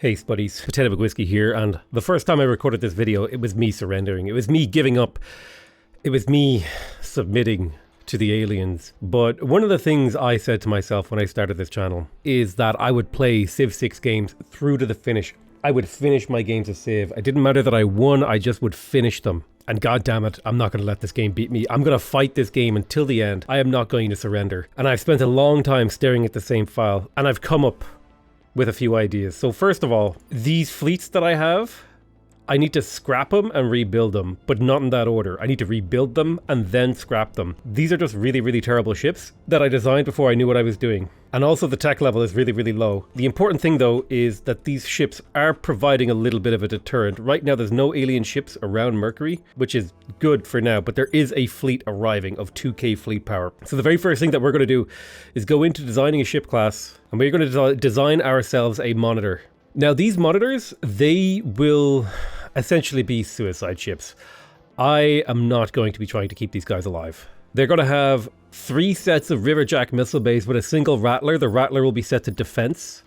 Hey Spuddies, Potato Whiskey here, and the first time I recorded this video, it was me surrendering. It was me giving up. It was me submitting to the aliens. But one of the things I said to myself when I started this channel is that I would play Civ 6 games through to the finish. I would finish my games of Civ. It didn't matter that I won, I just would finish them. And god damn it, I'm not going to let this game beat me. I'm going to fight this game until the end. I am not going to surrender. And I've spent a long time staring at the same file, and I've come up with a few ideas. So first of all, these fleets that I have, I need to scrap them and rebuild them, but not in that order. I need to rebuild them and then scrap them. These are just really, really terrible ships that I designed before I knew what I was doing. And also the tech level is really, really low. The important thing though is that these ships are providing a little bit of a deterrent. Right now there's no alien ships around Mercury, which is good for now, but there is a fleet arriving of 2k fleet power. So the very first thing that we're going to do is go into designing a ship class, and we're going to design ourselves a monitor. Now these monitors, they will essentially be suicide ships. I am not going to be trying to keep these guys alive. They're going to have 3 sets of Riverjack missile bays with a single Rattler. The Rattler will be set to defense.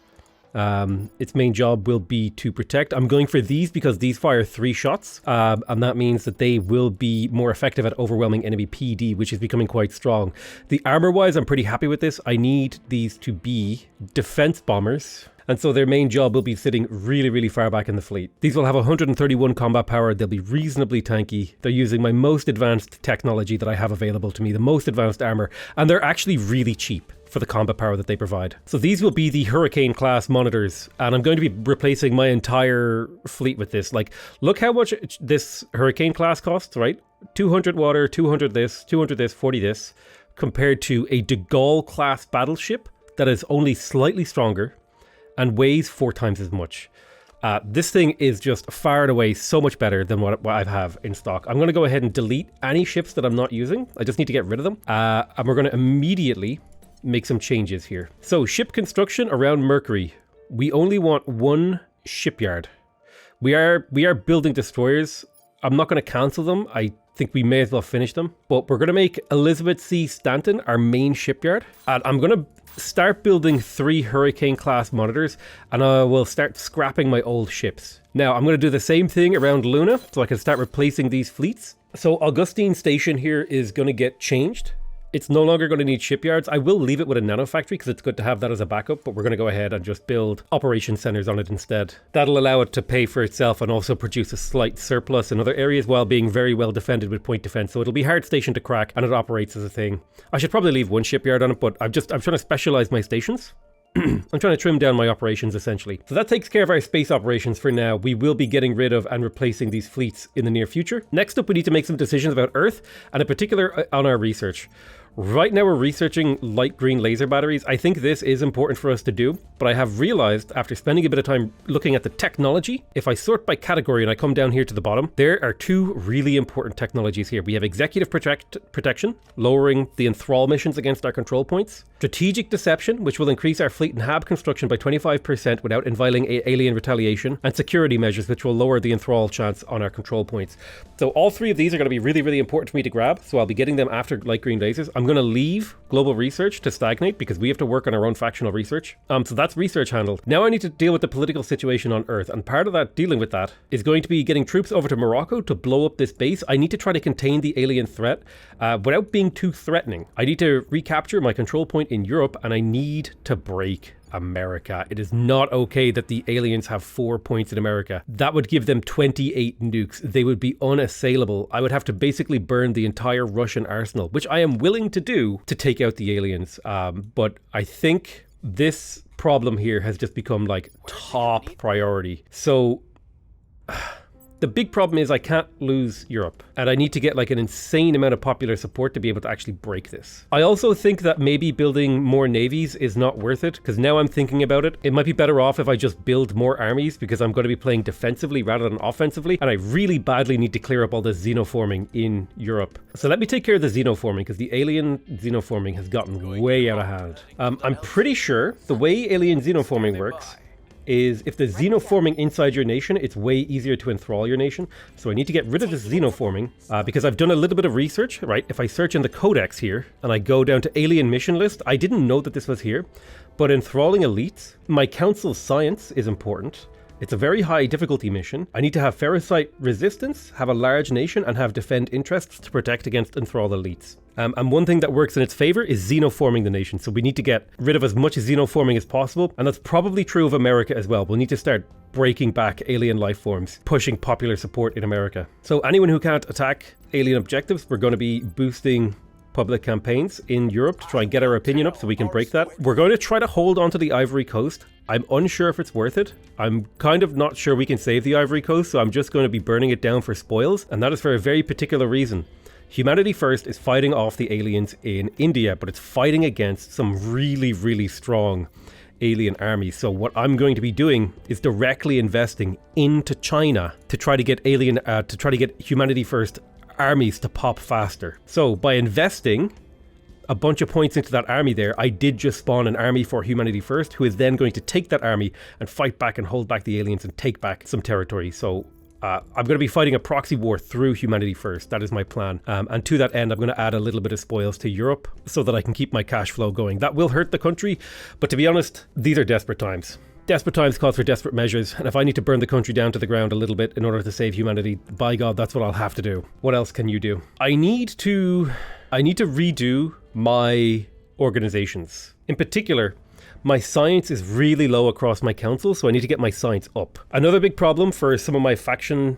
Its main job will be to protect. I'm going for these because these fire 3 shots, and that means that they will be more effective at overwhelming enemy PD, which is becoming quite strong. The armor wise, I'm pretty happy with this. I need these to be defense bombers. And so their main job will be sitting really, really far back in the fleet. These will have 131 combat power. They'll be reasonably tanky. They're using my most advanced technology that I have available to me, the most advanced armor, and they're actually really cheap for the combat power that they provide. So these will be the Hurricane class monitors, and I'm going to be replacing my entire fleet with this. Like, look how much this Hurricane class costs, right? 200 water, 200 this, 200 this, 40 this, compared to a De Gaulle class battleship that is only slightly stronger and weighs 4 times as much. This thing is just far and away so much better than what I have in stock. I'm going to go ahead and delete any ships that I'm not using. I just need to get rid of them. And we're going to immediately make some changes here. So ship construction around Mercury. We only want 1 shipyard. We are building destroyers. I'm not going to cancel them. I think we may as well finish them. But we're going to make Elizabeth C. Stanton our main shipyard. And I'm going to start building 3 Hurricane class monitors, and I will start scrapping my old ships. Now I'm going to do the same thing around Luna, so I can start replacing these fleets. So Augustine Station here is going to get changed. It's no longer going to need shipyards. I will leave it with a nano factory because it's good to have that as a backup, but we're going to go ahead and just build operation centers on it instead. That'll allow it to pay for itself and also produce a slight surplus in other areas while being very well defended with point defense. So it'll be hard station to crack, and it operates as a thing. I should probably leave 1 shipyard on it, but I'm trying to specialize my stations. I'm trying to trim down my operations essentially. So that takes care of our space operations for now. We will be getting rid of and replacing these fleets in the near future. Next up, we need to make some decisions about Earth, and in particular on our research. Right now we're researching light green laser batteries. I think this is important for us to do, but I have realized after spending a bit of time looking at the technology, if I sort by category and I come down here to the bottom, there are 2 really important technologies here. We have executive protection, lowering the enthrall missions against our control points. Strategic deception, which will increase our fleet and hab construction by 25% without inviting alien retaliation. And security measures, which will lower the enthrall chance on our control points. So all 3 of these are going to be really, really important for me to grab. So I'll be getting them after light green lasers. I'm going to leave global research to stagnate because we have to work on our own factional research. So that's research handled. Now I need to deal with the political situation on Earth, and part of that, dealing with that, is going to be getting troops over to Morocco to blow up this base. I need to try to contain the alien threat without being too threatening. I need to recapture my control point in Europe, and I need to break America. It is not okay that the aliens have 4 points in America. That would give them 28 nukes. They would be unassailable. I would have to basically burn the entire Russian arsenal, which I am willing to do to take out the aliens. But I think this problem here has just become like top priority. So the big problem is I can't lose Europe, and I need to get like an insane amount of popular support to be able to actually break this. I also think that maybe building more navies is not worth it, because now I'm thinking about it, it might be better off if I just build more armies, because I'm going to be playing defensively rather than offensively, and I really badly need to clear up all the xenoforming in Europe. So let me take care of the xenoforming, because the alien xenoforming has gotten way out of hand. I'm pretty sure the way alien xenoforming works is if the xenoforming inside your nation, it's way easier to enthrall your nation. So I need to get rid of this xenoforming because I've done a little bit of research, right? If I search in the codex here and I go down to alien mission list, I didn't know that this was here, but enthralling elites, my council science is important. It's a very high difficulty mission. I need to have ferrocite resistance, have a large nation, and have defend interests to protect against enthrall elites. And one thing that works in its favor is xenoforming the nation. So we need to get rid of as much xenoforming as possible. And that's probably true of America as well. We'll need to start breaking back alien life forms, pushing popular support in America. So anyone who can't attack alien objectives, we're going to be boosting public campaigns in Europe to try and get our opinion up so we can break that. We're going to try to hold onto the Ivory Coast. I'm unsure if it's worth it. I'm kind of not sure we can save the Ivory Coast, so I'm just going to be burning it down for spoils. And that is for a very particular reason. Humanity First is fighting off the aliens in India, but it's fighting against some really, really strong alien armies. So what I'm going to be doing is directly investing into China to try to get Humanity First armies to pop faster. So by investing a bunch of points into that army there, I did just spawn an army for Humanity First, who is then going to take that army and fight back and hold back the aliens and take back some territory. So I'm going to be fighting a proxy war through Humanity First. That is my plan. And to that end, I'm going to add a little bit of spoils to Europe so that I can keep my cash flow going. That will hurt the country, but to be honest, these are desperate times. Desperate times call for desperate measures, and if I need to burn the country down to the ground a little bit in order to save humanity, by God, that's what I'll have to do. What else can you do? I need to redo my organizations. In particular, my science is really low across my council, so I need to get my science up. Another big problem for some of my faction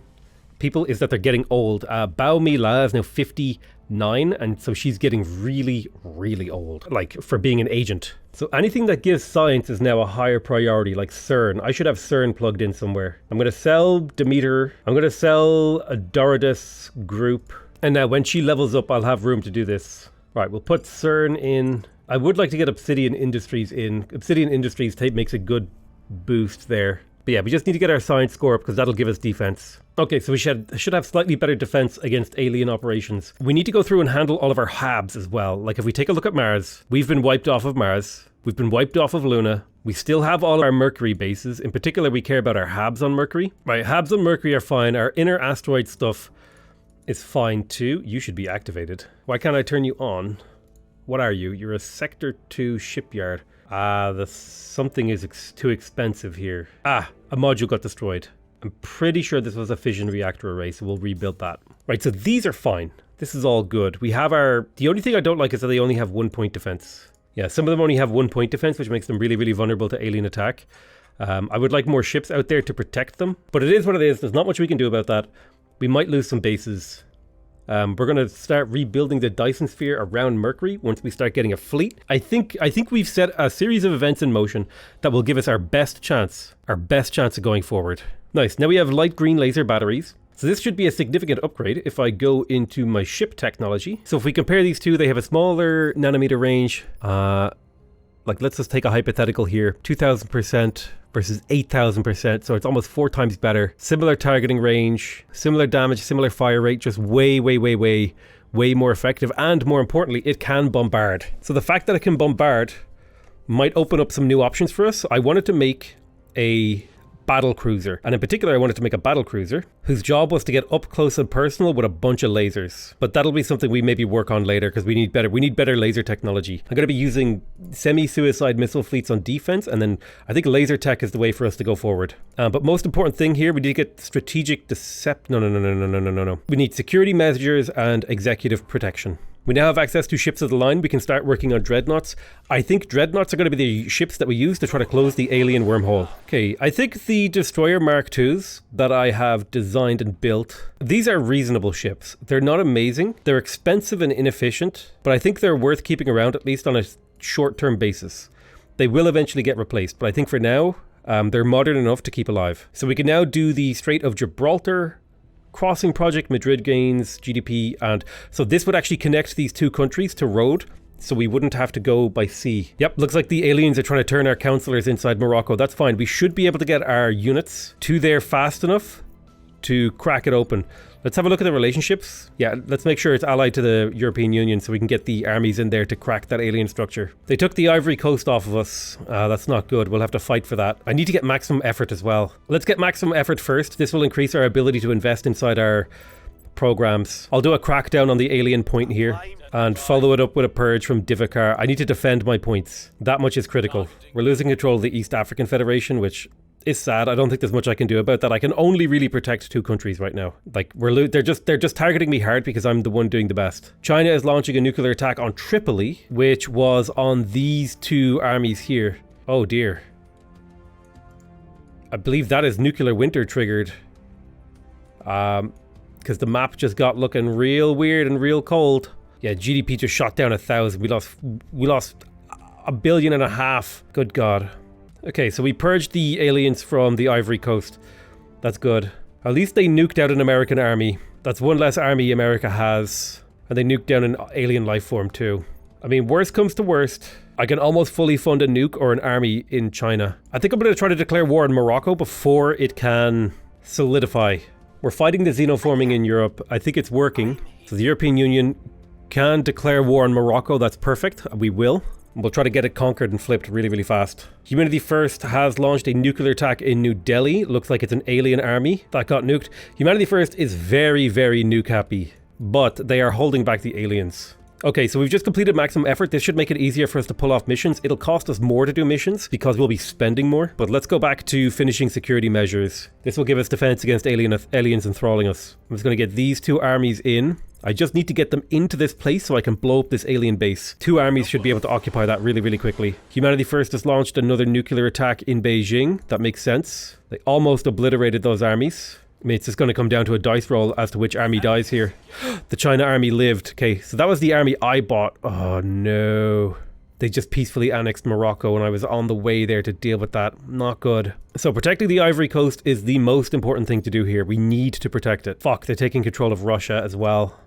people is that they're getting old. Bao Mi La is now 59, and so she's getting really, really old, like for being an agent. So anything that gives science is now a higher priority, like CERN. I should have CERN plugged in somewhere. I'm going to sell Demeter. I'm going to sell a Doradus group. And now when she levels up, I'll have room to do this. Right, we'll put CERN in. I would like to get Obsidian Industries in. Obsidian Industries makes a good boost there. But yeah, we just need to get our science score up because that'll give us defense. Okay, so we should have slightly better defense against alien operations. We need to go through and handle all of our HABs as well. Like if we take a look at Mars, we've been wiped off of Mars. We've been wiped off of Luna. We still have all our Mercury bases. In particular, we care about our HABs on Mercury. Right, HABs on Mercury are fine. Our inner asteroid stuff is fine too. You should be activated. Why can't I turn you on? What are you? You're a Sector 2 shipyard. Something is too expensive here. A module got destroyed. I'm pretty sure this was a fission reactor array, so we'll rebuild that. Right, so these are fine. This is all good. We have the only thing I don't like is that they only have 1 point defense. Yeah, some of them only have 1 point defense, which makes them really, really vulnerable to alien attack. I would like more ships out there to protect them, but it is what it is. There's not much we can do about that. We might lose some bases. We're going to start rebuilding the Dyson sphere around Mercury once we start getting a fleet. I think we've set a series of events in motion that will give us our best chance of going forward. Nice. Now we have light green laser batteries. So this should be a significant upgrade if I go into my ship technology. So if we compare these two, they have a smaller nanometer range. Like let's just take a hypothetical here. 2000% versus 8000%. So it's almost 4 times better. Similar targeting range, similar damage, similar fire rate, just way more effective. And more importantly, it can bombard. So the fact that it can bombard might open up some new options for us. I wanted to make a battle cruiser, and in particular I wanted to make a battle cruiser whose job was to get up close and personal with a bunch of lasers. But that'll be something we maybe work on later because we need better laser technology. I'm going to be using semi-suicide missile fleets on defense, and then I think laser tech is the way for us to go forward. But most important thing here, we need to get strategic No. We need security measures and executive protection. We now have access to ships of the line. We can start working on dreadnoughts. I think dreadnoughts are going to be the ships that we use to try to close the alien wormhole. Okay, I think the destroyer Mark IIs that I have designed and built, these are reasonable ships. They're not amazing. They're expensive and inefficient, but I think they're worth keeping around at least on a short-term basis. They will eventually get replaced, but I think for now, they're modern enough to keep alive. So we can now do the Strait of Gibraltar crossing project. Madrid gains GDP, and so this would actually connect these two countries to road, so we wouldn't have to go by sea. Yep, looks like the aliens are trying to turn our councillors inside Morocco. That's fine. We should be able to get our units to there fast enough to crack it open. Let's have a look at the relationships. Yeah, let's make sure it's allied to the European Union so we can get the armies in there to crack that alien structure. They took the Ivory Coast off of us. That's not good. We'll have to fight for that. I need to get maximum effort as well. Let's get maximum effort first. This will increase our ability to invest inside our programs. I'll do a crackdown on the alien point here and follow it up with a purge from Divakar. I need to defend my points. That much is critical. We're losing control of the East African Federation, which is sad. I don't think there's much I can do about that. I can only really protect 2 countries right now. Like they're just targeting me hard because I'm the one doing the best. China is launching a nuclear attack on Tripoli, which was on these 2 armies here. Oh dear. I believe that is nuclear winter triggered. Because the map just got looking real weird and real cold. Yeah, GDP just shot down 1,000. We lost $1.5 billion. Good God. Okay, so we purged the aliens from the Ivory Coast. That's good. At least they nuked out an American army. That's one less army America has. And they nuked down an alien life form too. I mean, worst comes to worst, I can almost fully fund a nuke or an army in China. I think I'm going to try to declare war on Morocco before it can solidify. We're fighting the xenoforming in Europe. I think it's working. So the European Union can declare war on Morocco. That's perfect. We will. We'll try to get it conquered and flipped really, really fast. Humanity First has launched a nuclear attack in New Delhi. Looks like it's an alien army that got nuked. Humanity First is very, very nuke happy, but they are holding back the aliens. Okay, so we've just completed maximum effort. This should make it easier for us to pull off missions. It'll cost us more to do missions because we'll be spending more. But let's go back to finishing security measures. This will give us defense against aliens enthralling us. I'm just going to get these 2 armies in. I just need to get them into this place so I can blow up this alien base. 2 armies should be able to occupy that really, really quickly. Humanity First has launched another nuclear attack in Beijing. That makes sense. They almost obliterated those armies. I mean, it's just going to come down to a dice roll as to which army dies here. The China army lived. Okay, so that was the army I bought. Oh no. They just peacefully annexed Morocco and I was on the way there to deal with that. Not good. So protecting the Ivory Coast is the most important thing to do here. We need to protect it. Fuck, they're taking control of Russia as well.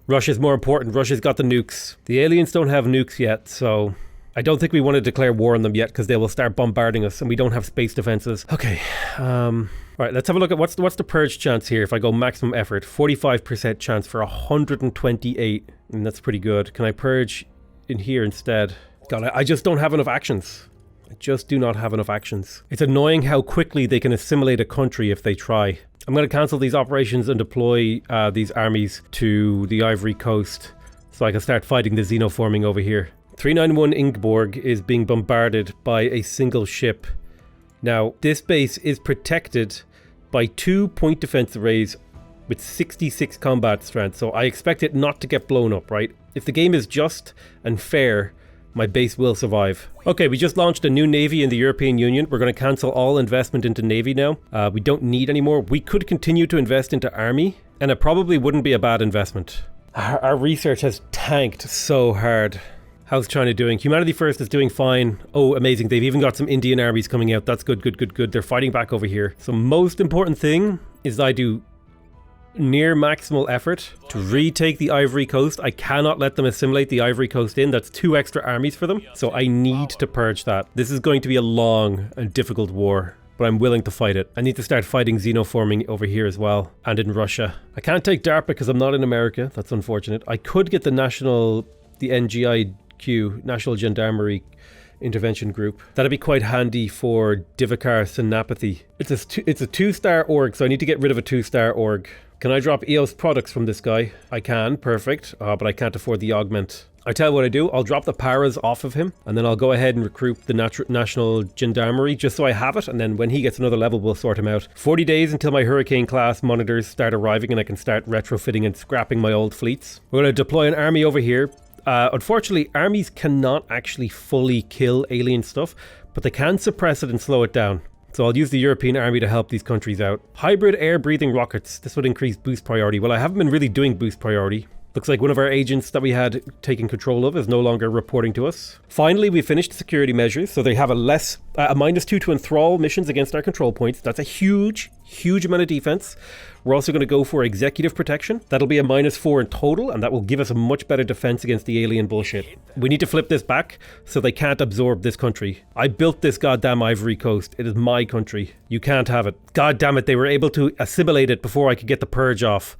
Russia's more important. Russia's got the nukes. The aliens don't have nukes yet, so I don't think we want to declare war on them yet because they will start bombarding us and we don't have space defenses. Okay, right, let's have a look at what's the purge chance here. If I go maximum effort, 45% chance for 128, and that's pretty good. Can I purge in here instead? God, I just don't have enough actions. I just do not have enough actions. It's annoying how quickly they can assimilate a country if they try. I'm going to cancel these operations and deploy these armies to the Ivory Coast so I can start fighting the xenoforming over here. 391 Ingborg is being bombarded by a single ship. Now, this base is protected by 2 point defense arrays with 66 combat strength, so I expect it not to get blown up, right? If the game is just and fair, my base will survive. Okay, we just launched a new navy in the European Union. We're going to cancel all investment into navy now. We don't need any more. We could continue to invest into army, and it probably wouldn't be a bad investment. Our research has tanked so hard. How's China doing? Humanity First is doing fine. Oh, amazing. They've even got some Indian armies coming out. That's good, good, good, good. They're fighting back over here. So most important thing is I do near maximal effort to retake the Ivory Coast. I cannot let them assimilate the Ivory Coast in. That's 2 extra armies for them. So I need to purge that. This is going to be a long and difficult war, but I'm willing to fight it. I need to start fighting xenoforming over here as well, and in Russia. I can't take DARPA because I'm not in America. That's unfortunate. I could get the NGIQ, National Gendarmerie Intervention Group. That'd be quite handy for Divakar Senapathy. It's a 2-star org, so I need to get rid of a 2-star org. Can I drop EOS products from this guy? I can, perfect, but I can't afford the augment. I tell you what I do, I'll drop the paras off of him, and then I'll go ahead and recruit the National Gendarmerie, just so I have it, and then when he gets another level, we'll sort him out. 40 days until my Hurricane class monitors start arriving, and I can start retrofitting and scrapping my old fleets. We're going to deploy an army over here. Unfortunately, armies cannot actually fully kill alien stuff, but they can suppress it and slow it down. So I'll use the European army to help these countries out. Hybrid air-breathing rockets. This would increase boost priority. Well, I haven't been really doing boost priority. Looks like one of our agents that we had taken control of is no longer reporting to us. Finally, we finished security measures, so they have a -2 to enthrall missions against our control points. That's a huge amount of defense. We're also going to go for executive protection. That'll be a -4 in total, and that will give us a much better defense against the alien bullshit. We need to flip this back so they can't absorb this country. I built this goddamn Ivory Coast. It is my country. You can't have it. God damn it, they were able to assimilate it before I could get the purge off.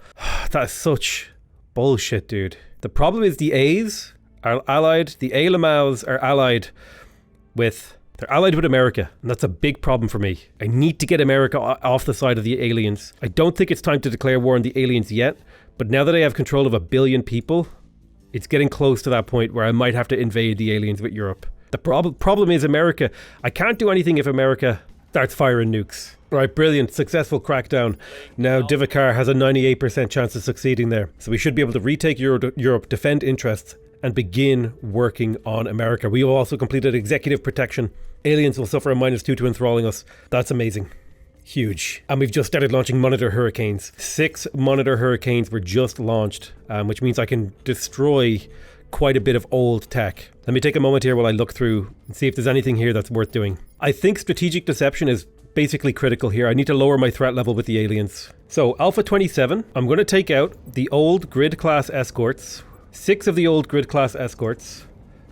That is such bullshit, dude. The problem is the A's are allied, the A-Lamaus are allied with... They're allied with America, and that's a big problem for me. I need to get America off the side of the aliens. I don't think it's time to declare war on the aliens yet, but now that I have control of 1 billion people, it's getting close to that point where I might have to invade the aliens with Europe. The problem is America. I can't do anything if America starts firing nukes. Right, brilliant. Successful crackdown. Now Divakar has a 98% chance of succeeding there. So we should be able to retake Europe, defend interests, and begin working on America. We will also completed executive protection. Aliens will suffer a -2 to enthralling us. That's amazing. Huge. And we've just started launching monitor hurricanes. 6 monitor hurricanes were just launched, which means I can destroy quite a bit of old tech. Let me take a moment here while I look through and see if there's anything here that's worth doing. I think strategic deception is basically critical here. I need to lower my threat level with the aliens. So Alpha 27, I'm going to take out the old grid class escorts. 6 of the old grid class escorts.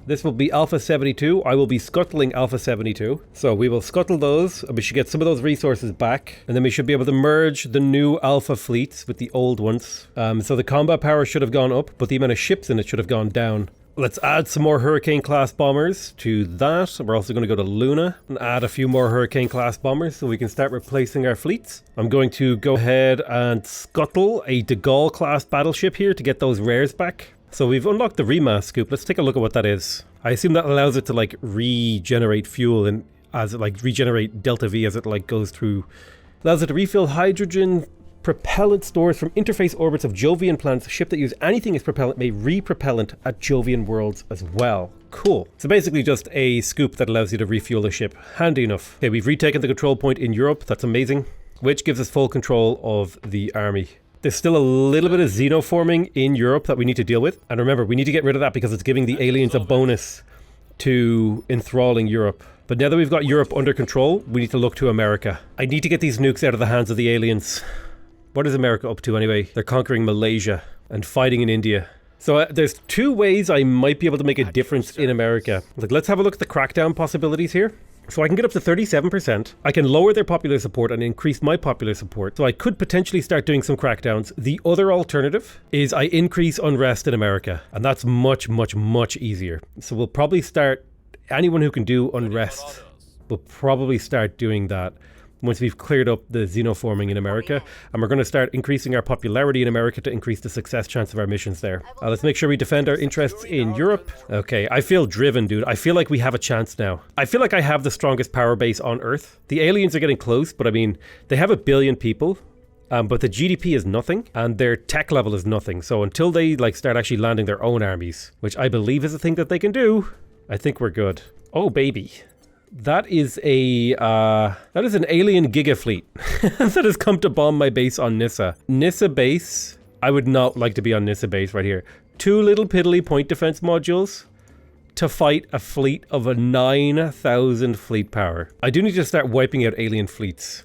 This will be Alpha 72. I will be scuttling Alpha 72. So we will scuttle those, and we should get some of those resources back. And then we should be able to merge the new Alpha fleets with the old ones. So the combat power should have gone up, but the amount of ships in it should have gone down. Let's add some more Hurricane class bombers to that. We're also going to go to Luna and add a few more Hurricane class bombers so we can start replacing our fleets. I'm going to go ahead and scuttle a De Gaulle class battleship here to get those rares back. So we've unlocked the remass scoop. Let's take a look at what that is. I assume that allows it to like regenerate fuel and as it like regenerate delta V as it like goes through. Allows it to refill hydrogen propellant stores from interface orbits of Jovian planets. A ship that uses anything as propellant may re-propellant at Jovian worlds as well. Cool. So basically just a scoop that allows you to refuel a ship. Handy enough. Okay, we've retaken the control point in Europe. That's amazing. Which gives us full control of the army. There's still a little bit of xenoforming in Europe that we need to deal with. And remember, we need to get rid of that because it's giving the aliens a bonus to enthralling Europe. But now that we've got Europe under control, we need to look to America. I need to get these nukes out of the hands of the aliens. What is America up to anyway? They're conquering Malaysia and fighting in India. So there's 2 ways I might be able to make a difference in America. Like, let's have a look at the crackdown possibilities here. So I can get up to 37%. I can lower their popular support and increase my popular support. So I could potentially start doing some crackdowns. The other alternative is I increase unrest in America. And that's much, much, much easier. So we'll probably start, anyone who can do unrest will probably start doing that once we've cleared up the xenoforming in America. And we're going to start increasing our popularity in America to increase the success chance of our missions there. Let's make sure we defend our interests in Europe. Okay, I feel driven, dude. I feel like we have a chance now. I feel like I have the strongest power base on Earth. The aliens are getting close, but I mean, they have 1 billion people. But the GDP is nothing, and their tech level is nothing. So until they like start actually landing their own armies, which I believe is a thing that they can do, I think we're good. Oh, baby. That is an alien giga fleet that has come to bomb my base on Nyssa. Nyssa base, I would not like to be on Nyssa base right here. 2 little piddly point defense modules to fight a fleet of a 9,000 fleet power. I do need to start wiping out alien fleets,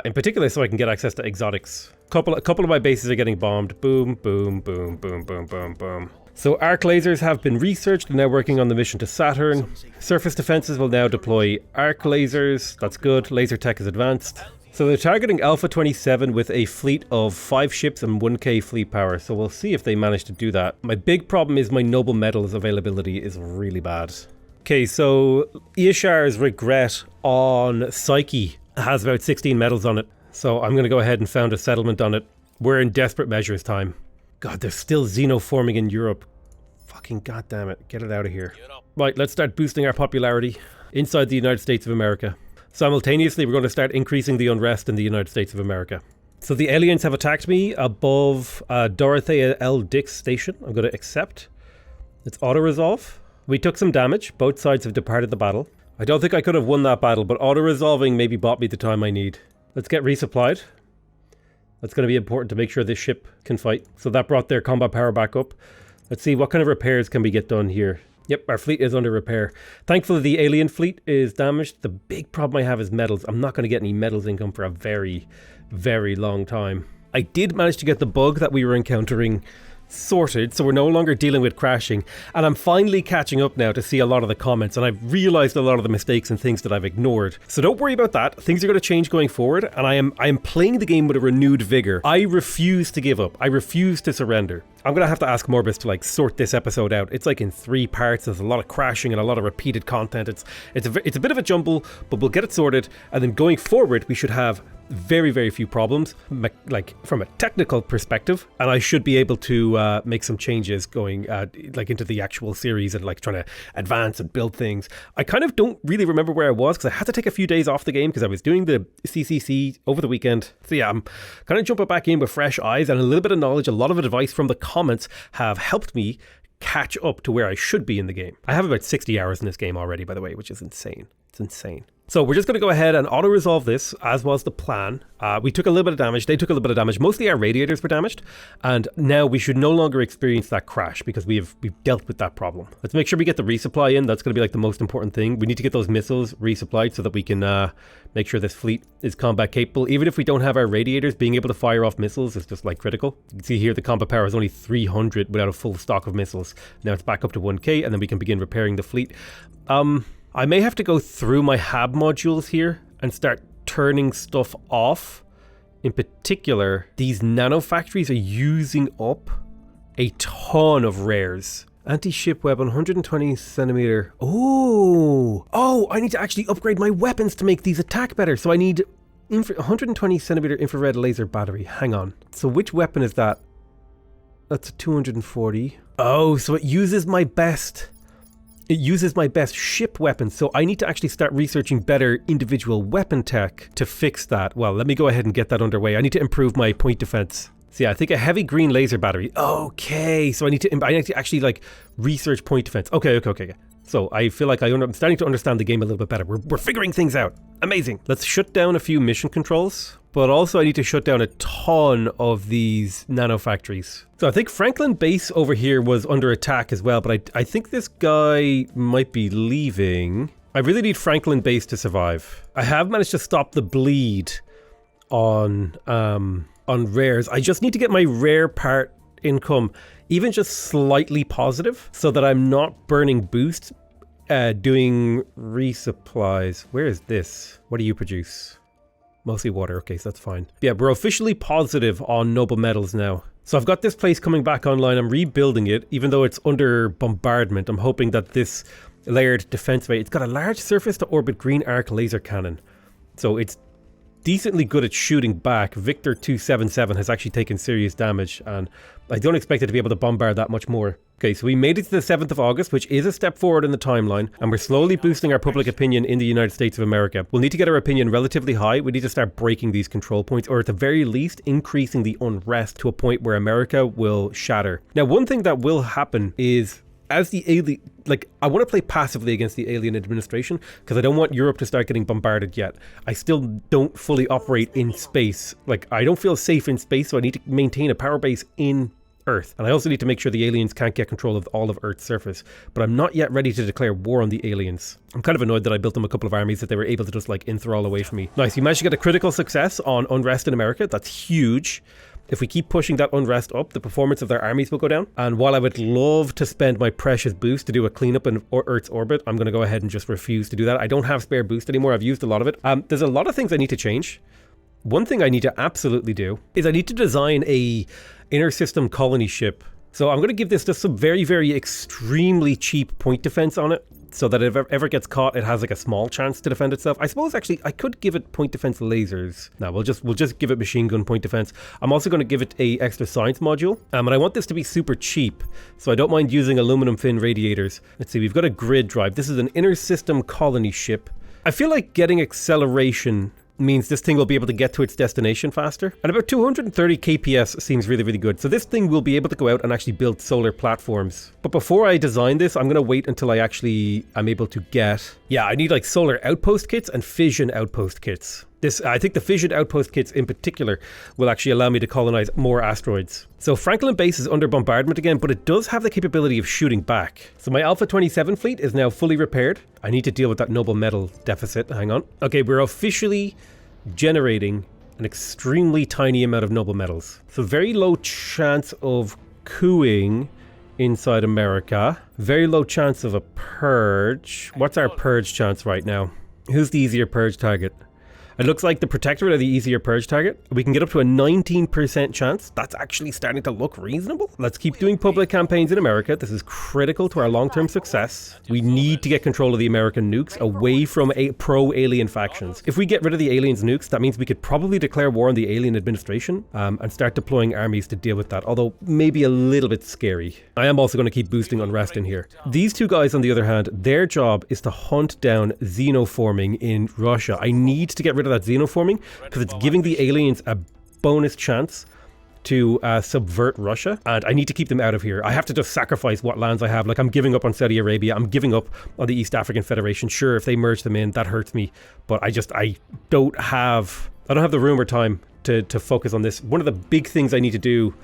in particular so I can get access to exotics. A couple of my bases are getting bombed. Boom, boom, boom, boom, boom, boom, boom. So arc lasers have been researched and now working on the mission to Saturn. Surface defenses will now deploy arc lasers. That's good. Laser tech is advanced. So they're targeting Alpha 27 with a fleet of 5 ships and 1k fleet power. So we'll see if they manage to do that. My big problem is my noble metals availability is really bad. Okay, so Ishar's regret on Psyche has about 16 metals on it. So I'm going to go ahead and found a settlement on it. We're in desperate measures time. God, there's still xenoforming in Europe. Fucking goddamn it. Get it out of here. Right, let's start boosting our popularity inside the United States of America. Simultaneously, we're going to start increasing the unrest in the United States of America. So the aliens have attacked me above Dorothea L. Dix station. I'm going to accept. It's auto-resolve. We took some damage. Both sides have departed the battle. I don't think I could have won that battle, but auto-resolving maybe bought me the time I need. Let's get resupplied. That's going to be important to make sure this ship can fight. So that brought their combat power back up. Let's see, what kind of repairs can we get done here? Yep, our fleet is under repair. Thankfully, the alien fleet is damaged. The big problem I have is metals. I'm not going to get any metals income for a very, very long time. I did manage to get the bug that we were encountering sorted, so we're no longer dealing with crashing, and I'm finally catching up now to see a lot of the comments, and I've realized a lot of the mistakes and things that I've ignored. So don't worry about that. Things are going to change going forward, and I am playing the game with a renewed vigor. I refuse to give up. I refuse to surrender. I'm going to have to ask Morbus to like sort this episode out. It's like in 3 parts. There's a lot of crashing and a lot of repeated content. It's a bit of a jumble, but we'll get it sorted. And then going forward, we should have very, very few problems, like from a technical perspective. And I should be able to make some changes going like into the actual series and like trying to advance and build things. I kind of don't really remember where I was because I had to take a few days off the game because I was doing the CCC over the weekend. So yeah, I'm kind of jumping back in with fresh eyes and a little bit of knowledge. A lot of advice from the comments have helped me catch up to where I should be in the game. I have about 60 hours in this game already, by the way, which is insane. It's insane. So we're just going to go ahead and auto-resolve this, as was the plan. We took a little bit of damage. They took a little bit of damage. Mostly our radiators were damaged. And now we should no longer experience that crash because we've dealt with that problem. Let's make sure we get the resupply in. That's going to be like the most important thing. We need to get those missiles resupplied so that we can make sure this fleet is combat capable. Even if we don't have our radiators, being able to fire off missiles is just like critical. You can see here the combat power is only 300 without a full stock of missiles. Now it's back up to 1k and then we can begin repairing the fleet. I may have to go through my hab modules here and start turning stuff off. In particular, these nano factories are using up a ton of rares. Anti-ship weapon, 120 centimeter. Oh, I need to actually upgrade my weapons to make these attack better. So I need 120 centimeter infrared laser battery. Hang on. So which weapon is that? That's a 240. Oh, so it uses my best... It uses my best ship weapons, so I need to actually start researching better individual weapon tech to fix that. Well, let me go ahead and get that underway. I need to improve my point defense. So yeah, I think a heavy green laser battery. Okay, so I need to actually like research point defense. Okay. So I feel like I'm starting to understand the game a little bit better. We're figuring things out. Amazing. Let's shut down a few mission controls. But also I need to shut down a ton of these nano factories. So I think Franklin Base over here was under attack as well, but I think this guy might be leaving. I really need Franklin Base to survive. I have managed to stop the bleed on rares. I just need to get my rare part income even just slightly positive so that I'm not burning boost doing resupplies. Where is this? What do you produce? Mostly water. Okay, so that's fine. Yeah, we're officially positive on noble metals now. So I've got this place coming back online. I'm rebuilding it, even though it's under bombardment. I'm hoping that this layered defense rate, it's got a large surface to orbit green arc laser cannon. So it's decently good at shooting back. Victor 277 has actually taken serious damage, and I don't expect it to be able to bombard that much more. Okay, so we made it to the 7th of August, which is a step forward in the timeline, and we're slowly boosting our public opinion in the United States of America. We'll need to get our opinion relatively high. We need to start breaking these control points, or at the very least, increasing the unrest to a point where America will shatter. Now, one thing that will happen is, as the alien, like, I want to play passively against the alien administration because I don't want Europe to start getting bombarded yet. I still don't fully operate in space. Like, I don't feel safe in space, so I need to maintain a power base in Earth. And I also need to make sure the aliens can't get control of all of Earth's surface. But I'm not yet ready to declare war on the aliens. I'm kind of annoyed that I built them a couple of armies that they were able to just like enthrall away from me. Nice, you managed to get a critical success on unrest in America. That's huge. If we keep pushing that unrest up, the performance of their armies will go down. And while I would love to spend my precious boost to do a cleanup in Earth's orbit, I'm going to go ahead and just refuse to do that. I don't have spare boost anymore. I've used a lot of it. There's a lot of things I need to change. One thing I need to absolutely do is I need to design a inner system colony ship. So I'm going to give this just some very, very extremely cheap point defense on it, so that if it ever gets caught, it has like a small chance to defend itself. I suppose actually I could give it point defense lasers. No, we'll just give it machine gun point defense. I'm also going to give it a extra science module, and I want this to be super cheap, so I don't mind using aluminum fin radiators. Let's see, we've got a grid drive. This is an inner system colony ship. I feel like getting acceleration means this thing will be able to get to its destination faster. And about 230 kps seems really, really good. So this thing will be able to go out and actually build solar platforms. But before I design this, I'm going to wait until I'm able to get... Yeah, I need like solar outpost kits and fission outpost kits. I think the fission outpost kits in particular will actually allow me to colonize more asteroids. So Franklin Base is under bombardment again, but it does have the capability of shooting back. So my Alpha 27 fleet is now fully repaired. I need to deal with that noble metal deficit. Hang on. Okay, we're officially generating an extremely tiny amount of noble metals. So very low chance of cooing inside America. Very low chance of a purge. What's our purge chance right now? Who's the easier purge target? It looks like the Protectorate are the easier purge target. We can get up to a 19% chance. That's actually starting to look reasonable. Let's keep doing public campaigns in America. This is critical to our long-term success. We need to get control of the American nukes away from pro-alien factions. If we get rid of the aliens nukes, that means we could probably declare war on the alien administration and start deploying armies to deal with that, although maybe a little bit scary. I am also going to keep boosting unrest in here. These two guys, on the other hand, their job is to hunt down xenoforming in Russia. I need to get rid of that xenoforming because it's giving the aliens a bonus chance to subvert Russia, and I need to keep them out of here. I have to just sacrifice what lands I have. Like, I'm giving up on Saudi Arabia, I'm giving up on the East African Federation. Sure, if they merge them in, that hurts me, but I don't have the room or time to focus on this. One of the big things I need to do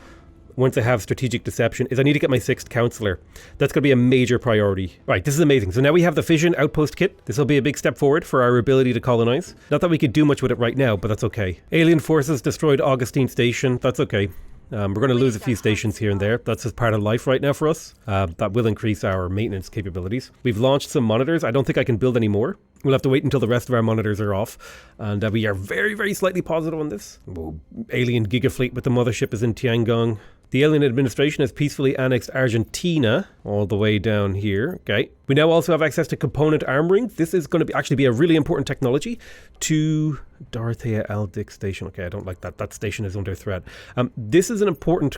once I have strategic deception is I need to get my 6th Councilor. That's going to be a major priority. Right, this is amazing. So now we have the fission outpost kit. This will be a big step forward for our ability to colonize. Not that we could do much with it right now, but that's okay. Alien forces destroyed Augustine Station. That's okay. We're going to lose a few stations here and there. That's just part of life right now for us. That will increase our maintenance capabilities. We've launched some monitors. I don't think I can build any more. We'll have to wait until the rest of our monitors are off. And we are very, very slightly positive on this. Oh, alien gigafleet with the mothership is in Tiangong. The alien administration has peacefully annexed Argentina all the way down here. Okay. We now also have access to component armoring. This is going to actually be a really important technology to Dorothea L. Dick Station. Okay, I don't like that. That station is under threat. This is an important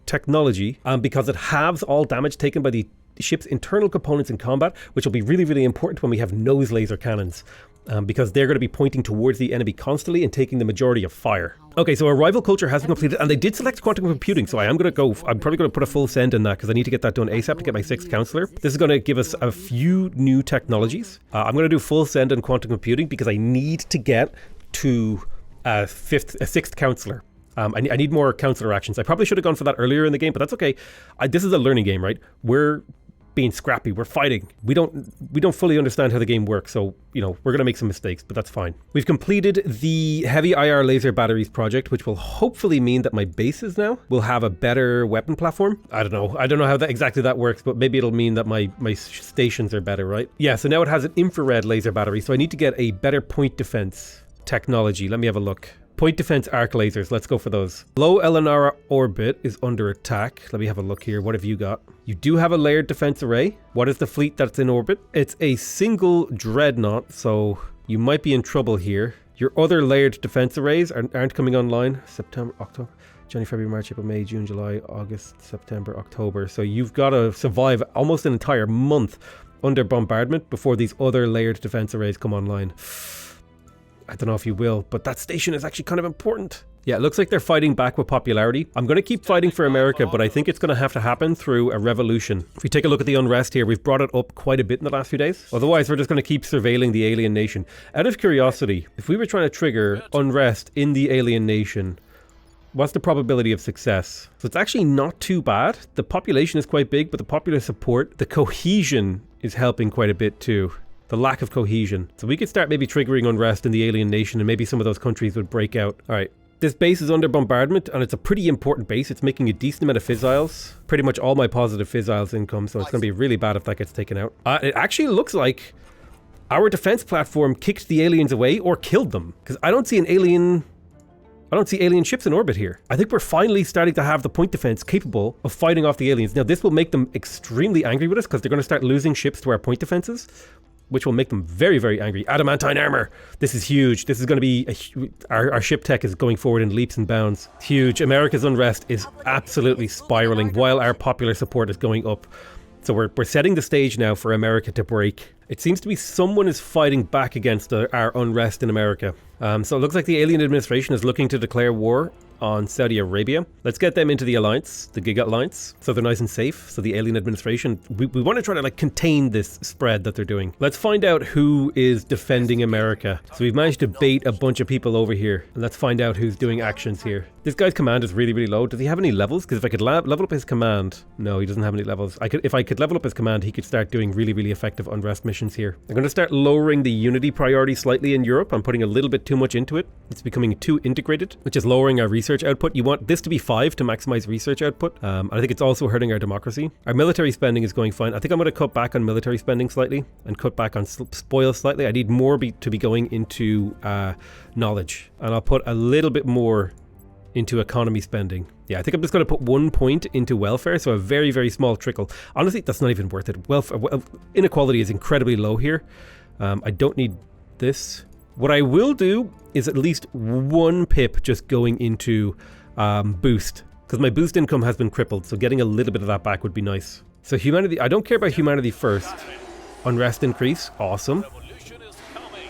technology because it halves all damage taken by the ship's internal components in combat, which will be really, really important when we have nose laser cannons. Because they're going to be pointing towards the enemy constantly and taking the majority of fire. Okay, so our rival culture has been completed, and they did select quantum computing, so I'm probably going to put a full send in that because I need to get that done ASAP to get my 6th Councilor. This is going to give us a few new technologies. I'm going to do full send on quantum computing because I need to get to a 6th Councilor. I need more Councilor actions. I probably should have gone for that earlier in the game, but that's okay. This is a learning game, right? We're being scrappy, we're fighting. We don't fully understand how the game works, so we're going to make some mistakes, but that's fine. We've completed the heavy IR laser batteries project, which will hopefully mean that my bases now will have a better weapon platform. I don't know how exactly that works, but maybe it'll mean that my stations are better, right? Yeah, so now it has an infrared laser battery, so I need to get a better point defense technology. Let me have a look. Point defense arc lasers, let's go for those. Low Eleonora orbit is under attack. Let me have a look here. What have you got? You do have a layered defense array. What is the fleet that's in orbit? It's a single dreadnought, so you might be in trouble here. Your other layered defense arrays aren't coming online. September, October, January, February, March, April, May, June, July, August, September, October. So you've got to survive almost an entire month under bombardment before these other layered defense arrays come online. I don't know if you will, but that station is actually kind of important. Yeah, it looks like they're fighting back with popularity. I'm going to keep fighting for America, but I think it's going to have to happen through a revolution. If we take a look at the unrest here, we've brought it up quite a bit in the last few days. Otherwise, we're just going to keep surveilling the alien nation. Out of curiosity, if we were trying to trigger unrest in the alien nation, what's the probability of success? So it's actually not too bad. The population is quite big, but the popular support, the cohesion is helping quite a bit too. The lack of cohesion. So we could start maybe triggering unrest in the alien nation and maybe some of those countries would break out. All right. This base is under bombardment and it's a pretty important base. It's making a decent amount of fissiles. Pretty much all my positive fissiles income, so it's going to be really bad if that gets taken out. It actually looks like our defense platform kicked the aliens away or killed them. Because I don't see alien ships in orbit here. I think we're finally starting to have the point defense capable of fighting off the aliens. Now this will make them extremely angry with us because they're going to start losing ships to our point defenses, which will make them very, very angry. Adamantine armor. This is huge. This is going to be our ship tech is going forward in leaps and bounds. It's huge. America's unrest is absolutely spiraling while our popular support is going up. So we're setting the stage now for America to break. It seems to be someone is fighting back against our unrest in America. So it looks like the alien administration is looking to declare war on Saudi Arabia. Let's get them into the alliance, the Giga Alliance, so they're nice and safe. So the alien administration, we want to try to contain this spread that they're doing. Let's find out who is defending America. So we've managed to bait a bunch of people over here. And let's find out who's doing actions here. This guy's command is really, really low. Does he have any levels? Because if I could level up his command... No, he doesn't have any levels. If I could level up his command, he could start doing really, really effective unrest missions here. I'm going to start lowering the unity priority slightly in Europe. I'm putting a little bit too much into it. It's becoming too integrated, which is lowering our research output. You want this to be 5 to maximize research output. I think it's also hurting our democracy. Our military spending is going fine. I think I'm going to cut back on military spending slightly and cut back on spoils slightly. I need more to be going into knowledge. And I'll put a little bit more into economy spending. Yeah, I think I'm just going to put 1 point into welfare, so a very, very small trickle. Honestly, that's not even worth it. Inequality is incredibly low here. I don't need this. What I will do is at least 1 pip just going into boost, because my boost income has been crippled, so getting a little bit of that back would be nice. So humanity, I don't care about humanity first. Unrest increase, awesome.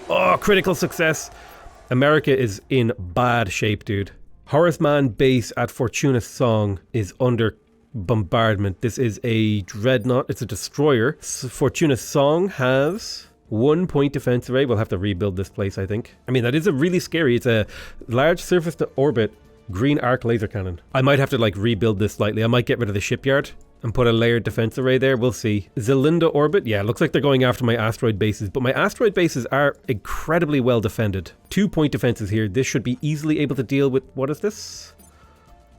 Oh, critical success. America is in bad shape, dude. Horace Mann base at Fortuna Song is under bombardment. This is a dreadnought. It's a destroyer. Fortuna Song has 1 point defense array. We'll have to rebuild this place, I think. I mean, that is a really scary. It's a large surface to orbit green arc laser cannon. I might have to like rebuild this slightly. I might get rid of the shipyard and put a layered defense array there. We'll see. Zelinda orbit. Yeah, looks like they're going after my asteroid bases, but my asteroid bases are incredibly well defended. 2 point defenses here. This should be easily able to deal with, what is this?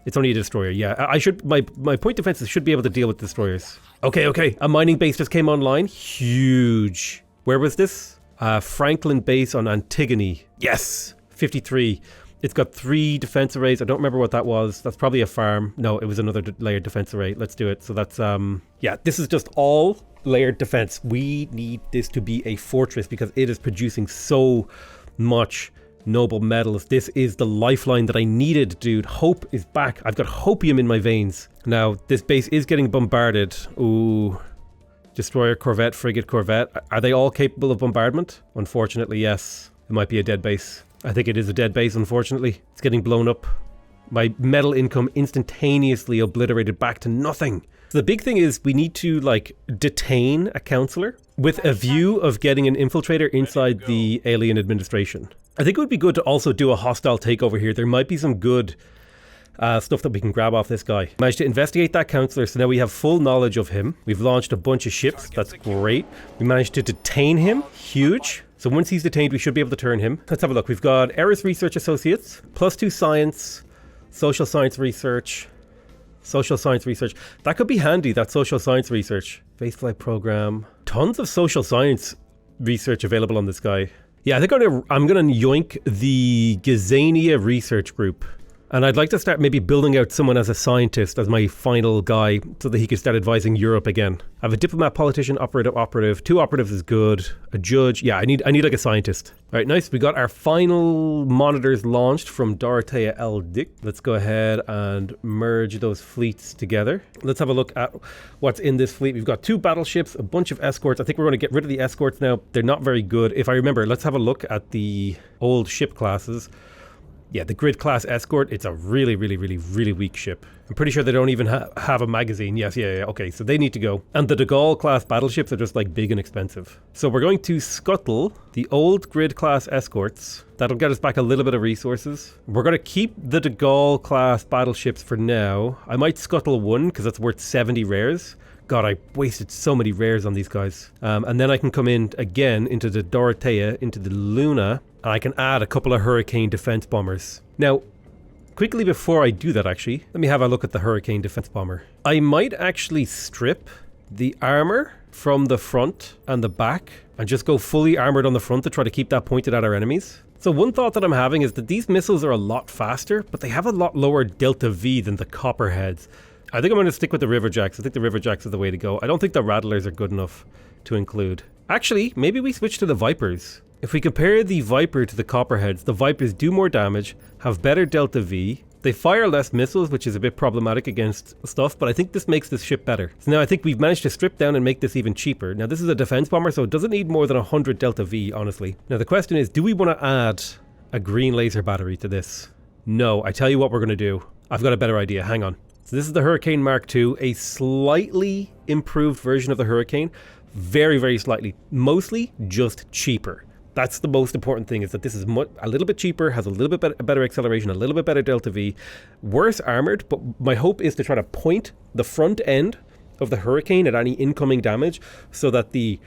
It's only a destroyer. Yeah, my point defenses should be able to deal with destroyers. Okay. A mining base just came online. Huge. Where was this? Franklin base on Antigone. Yes, 53. It's got 3 defense arrays. I don't remember what that was. That's probably a farm. No, it was another layered defense array. Let's do it. So that's, yeah, this is just all layered defense. We need this to be a fortress because it is producing so much noble metals. This is the lifeline that I needed, dude. Hope is back. I've got hopium in my veins. Now, this base is getting bombarded. Ooh. Destroyer, corvette, frigate, corvette. Are they all capable of bombardment? Unfortunately, yes. It might be a dead base. I think it is a dead base, unfortunately. It's getting blown up. My metal income instantaneously obliterated back to nothing. So the big thing is we need to like detain a councillor with a view of getting an infiltrator inside the alien administration. I think it would be good to also do a hostile takeover here. There might be some good stuff that we can grab off this guy. Managed to investigate that councillor, so now we have full knowledge of him. We've launched a bunch of ships. That's great. We managed to detain him. Huge. So once he's detained, we should be able to turn him. Let's have a look. We've got Eris Research Associates, +2 science, social science research, social science research. That could be handy, that social science research. Spaceflight program. Tons of social science research available on this guy. Yeah, I think I'm gonna yoink the Gazania research group. And I'd like to start maybe building out someone as a scientist as my final guy so that he could start advising Europe again. I have a diplomat, politician, operative. 2 operatives is good. A judge. Yeah, I need like a scientist. All right, nice. We got our final monitors launched from Dorothea L. Dick. Let's go ahead and merge those fleets together. Let's have a look at what's in this fleet. We've got 2 battleships, a bunch of escorts. I think we're going to get rid of the escorts now. They're not very good. If I remember, let's have a look at the old ship classes. Yeah, the grid class escort, it's a really weak ship. I'm pretty sure they don't even have a magazine. Yes, yeah, okay, so they need to go. And the de Gaulle class battleships are just like big and expensive. So we're going to scuttle the old grid class escorts. That'll get us back a little bit of resources. We're going to keep the de Gaulle class battleships for now. I might scuttle 1 because that's worth 70 rares. God, I wasted so many rares on these guys. And then I can come in again into the Dorothea, into the Luna, and I can add a couple of Hurricane defense bombers. Now, quickly before I do that actually, let me have a look at the Hurricane defense bomber. I might actually strip the armor from the front and the back and just go fully armored on the front to try to keep that pointed at our enemies. So one thought that I'm having is that these missiles are a lot faster, but they have a lot lower delta V than the Copperheads. I think I'm going to stick with the Riverjacks. I think the Riverjacks are the way to go. I don't think the Rattlers are good enough to include. Actually, maybe we switch to the Vipers. If we compare the Viper to the Copperheads, the Vipers do more damage, have better delta V. They fire less missiles, which is a bit problematic against stuff, but I think this makes this ship better. So now I think we've managed to strip down and make this even cheaper. Now this is a defense bomber, so it doesn't need more than 100 delta V, honestly. Now the question is, do we want to add a green laser battery to this? No, I tell you what we're going to do. I've got a better idea, hang on. So this is the Hurricane Mark II, a slightly improved version of the Hurricane. Very slightly. Mostly just cheaper. That's the most important thing, is that this is a little bit cheaper, has a little bit better acceleration, a little bit better delta V, worse armored, but my hope is to try to point the front end of the Hurricane at any incoming damage so that the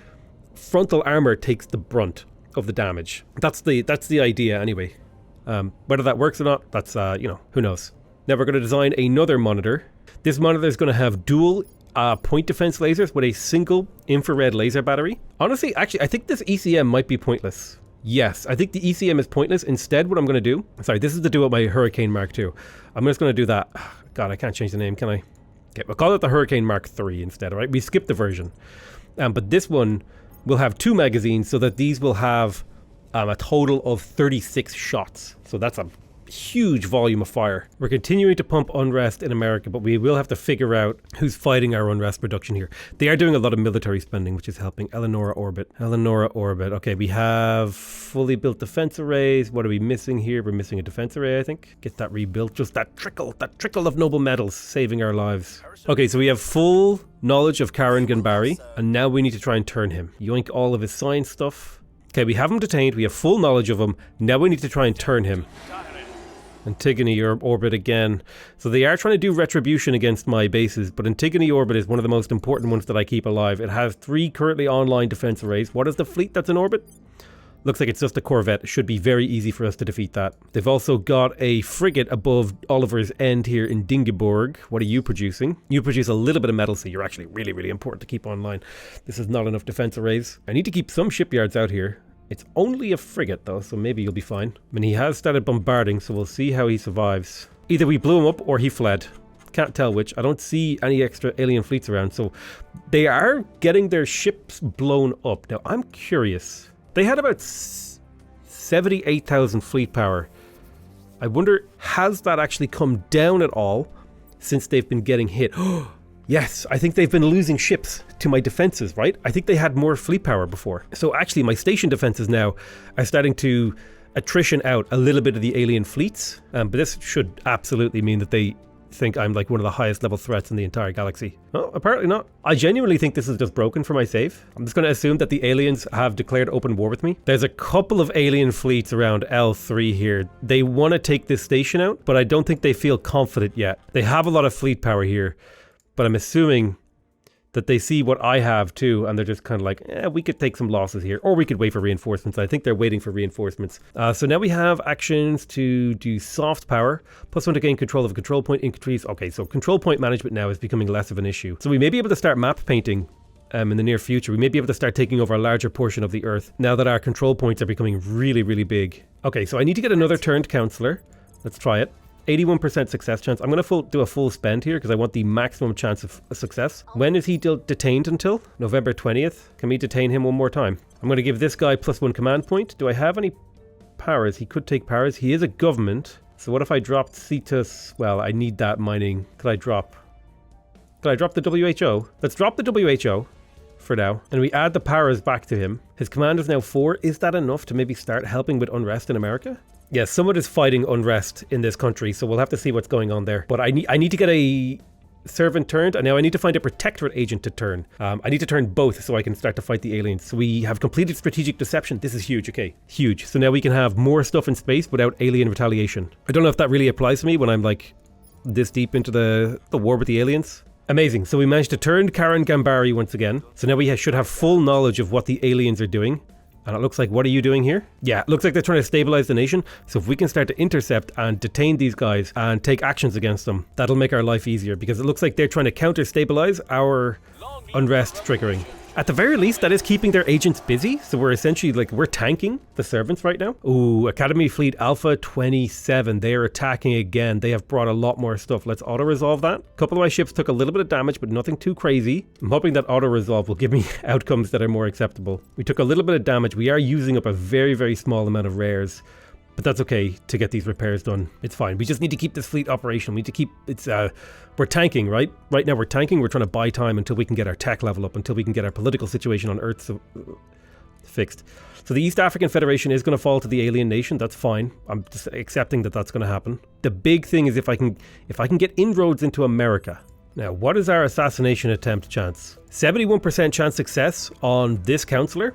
frontal armor takes the brunt of the damage. That's the idea anyway. Whether that works or not, that's, who knows. Now we're going to design another monitor. This monitor is going to have dual point defense lasers with a single infrared laser battery. Honestly, actually, I think this ECM might be pointless. Yes, I think the ECM is pointless. Instead, what I'm going to do... Sorry, this is to do with my Hurricane Mark II. I'm just going to do that. God, I can't change the name, can I? Okay, we'll call it the Hurricane Mark III instead, all right? We skipped the version. But this one will have 2 magazines so that these will have a total of 36 shots. So that's a huge volume of fire. We're continuing to pump unrest in America, but we will have to figure out who's fighting our unrest production here. They are doing a lot of military spending, which is helping. Eleonora Orbit. Okay, we have fully built defense arrays. What are we missing here? We're missing a defense array, I think. Get that rebuilt. Just that trickle of noble metals saving our lives. Okay, so we have full knowledge of Karen Ganbari, and now we need to try and turn him. Yoink all of his science stuff. Okay, we have him detained. We have full knowledge of him. Now we need to try and turn him. Antigone Orbit again. So they are trying to do retribution against my bases, but Antigone Orbit is one of the most important ones that I keep alive. It has 3 currently online defense arrays. What is the fleet that's in orbit? Looks like it's just a corvette. It should be very easy for us to defeat that. They've also got a frigate above Oliver's End here in Dingeborg. What are you producing? You produce a little bit of metal, so you're actually really, really important to keep online. This is not enough defense arrays. I need to keep some shipyards out here. It's only a frigate though, so maybe you'll be fine. I mean, he has started bombarding, so we'll see how he survives. Either we blew him up or he fled. Can't tell which. I don't see any extra alien fleets around, so they are getting their ships blown up. Now, I'm curious. They had about 78,000 fleet power. I wonder, has that actually come down at all since they've been getting hit? Yes, I think they've been losing ships to my defenses, right? I think they had more fleet power before. So actually my station defenses now are starting to attrition out a little bit of the alien fleets. But this should absolutely mean that they think I'm like one of the highest level threats in the entire galaxy. No, apparently not. I genuinely think this is just broken for my save. I'm just going to assume that the aliens have declared open war with me. There's a couple of alien fleets around L3 here. They want to take this station out, but I don't think they feel confident yet. They have a lot of fleet power here. But I'm assuming that they see what I have too, and they're just kind of like, we could take some losses here, or we could wait for reinforcements. I think they're waiting for reinforcements. So now we have actions to do soft power, +1 to gain control of a control point increase. Okay, so control point management now is becoming less of an issue. So we may be able to start map painting in the near future. We may be able to start taking over a larger portion of the Earth now that our control points are becoming really, really big. Okay, so I need to get another turned Councilor. Let's try it. 81% success chance. I'm going to do a full spend here because I want the maximum chance of success. When is he detained until? November 20th. Can we detain him one more time? I'm going to give this guy +1 command point. Do I have any powers? He could take powers. He is a government. So what if I dropped Cetus? Well, I need that mining. Could I drop the WHO? Let's drop the WHO for now. And we add the powers back to him. His command is now 4. Is that enough to maybe start helping with unrest in America? Yes, someone is fighting unrest in this country, so we'll have to see what's going on there. But I need to get a servant turned, and now I need to find a protectorate agent to turn. I need to turn both so I can start to fight the aliens. So we have completed strategic deception. This is huge, okay, huge. So now we can have more stuff in space without alien retaliation. I don't know if that really applies to me when I'm like this deep into the war with the aliens. Amazing. So we managed to turn Karen Ganbari once again. So now we should have full knowledge of what the aliens are doing. And it looks like, what are you doing here? Yeah, it looks like they're trying to stabilize the nation. So if we can start to intercept and detain these guys and take actions against them, that'll make our life easier because it looks like they're trying to counter-stabilize our unrest triggering. At the very least, that is keeping their agents busy. So we're essentially like, we're tanking the servants right now. Ooh, Academy Fleet Alpha 27. They are attacking again. They have brought a lot more stuff. Let's auto-resolve that. A couple of my ships took a little bit of damage, but nothing too crazy. I'm hoping that auto-resolve will give me outcomes that are more acceptable. We took a little bit of damage. We are using up a very, very small amount of rares. But that's okay to get these repairs done. It's fine. We just need to keep this fleet operational. We need to keep we're tanking, right? Right now we're tanking. We're trying to buy time until we can get our tech level up, until we can get our political situation on Earth fixed. So the East African Federation is going to fall to the alien nation. That's fine. I'm just accepting that that's going to happen. The big thing is if I can get inroads into America. Now, what is our assassination attempt chance? 71% chance success on this Councilor.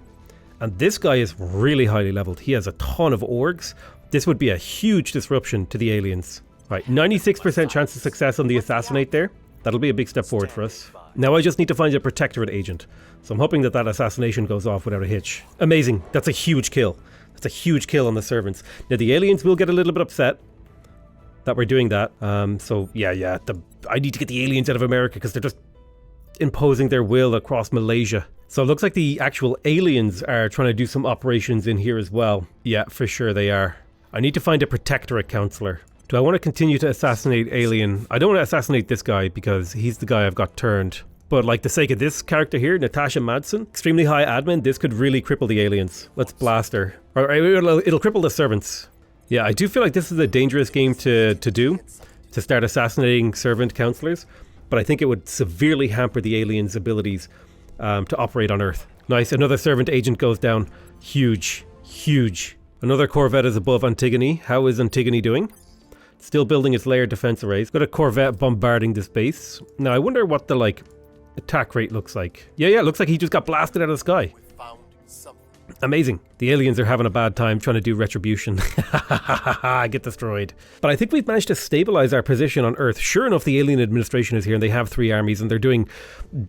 And this guy is really highly leveled. He has a ton of orgs. This would be a huge disruption to the aliens. Right, 96% chance of success on the assassinate there. That'll be a big step forward for us. Now I just need to find a protectorate agent. So I'm hoping that that assassination goes off without a hitch. Amazing. That's a huge kill. That's a huge kill on the servants. Now the aliens will get a little bit upset that we're doing that. So yeah, I need to get the aliens out of America because they're just imposing their will across Malaysia. So it looks like the actual aliens are trying to do some operations in here as well. Yeah, for sure they are. I need to find a protectorate councillor. Do I want to continue to assassinate alien? I don't want to assassinate this guy because he's the guy I've got turned. But like the sake of this character here, Natasha Madsen, extremely high admin, this could really cripple the aliens. Let's blast her. Or it'll cripple the servants. Yeah, I do feel like this is a dangerous game to do, to start assassinating servant councillors. But I think it would severely hamper the aliens' abilities to operate on Earth. Nice, another servant agent goes down. Huge, huge. Another corvette is above Antigone. How is Antigone doing? Still building its layered defense arrays. Got a corvette bombarding this base. Now I wonder what the attack rate looks like. Yeah, it looks like he just got blasted out of the sky. Amazing. The aliens are having a bad time trying to do retribution. I get destroyed. But I think we've managed to stabilize our position on Earth. Sure enough, the alien administration is here and they have 3 armies and they're doing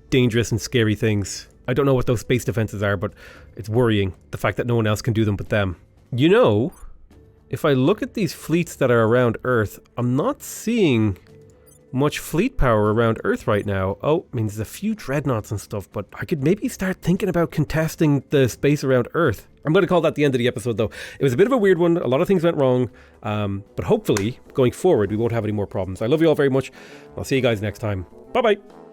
dangerous and scary things. I don't know what those space defenses are, but it's worrying. The fact that no one else can do them but them. You know, if I look at these fleets that are around Earth, I'm not seeing much fleet power around Earth right now. Oh, I mean, there's a few dreadnoughts and stuff, but I could maybe start thinking about contesting the space around Earth. I'm going to call that the end of the episode, though. It was a bit of a weird one. A lot of things went wrong, but hopefully, going forward, we won't have any more problems. I love you all very much. I'll see you guys next time. Bye-bye.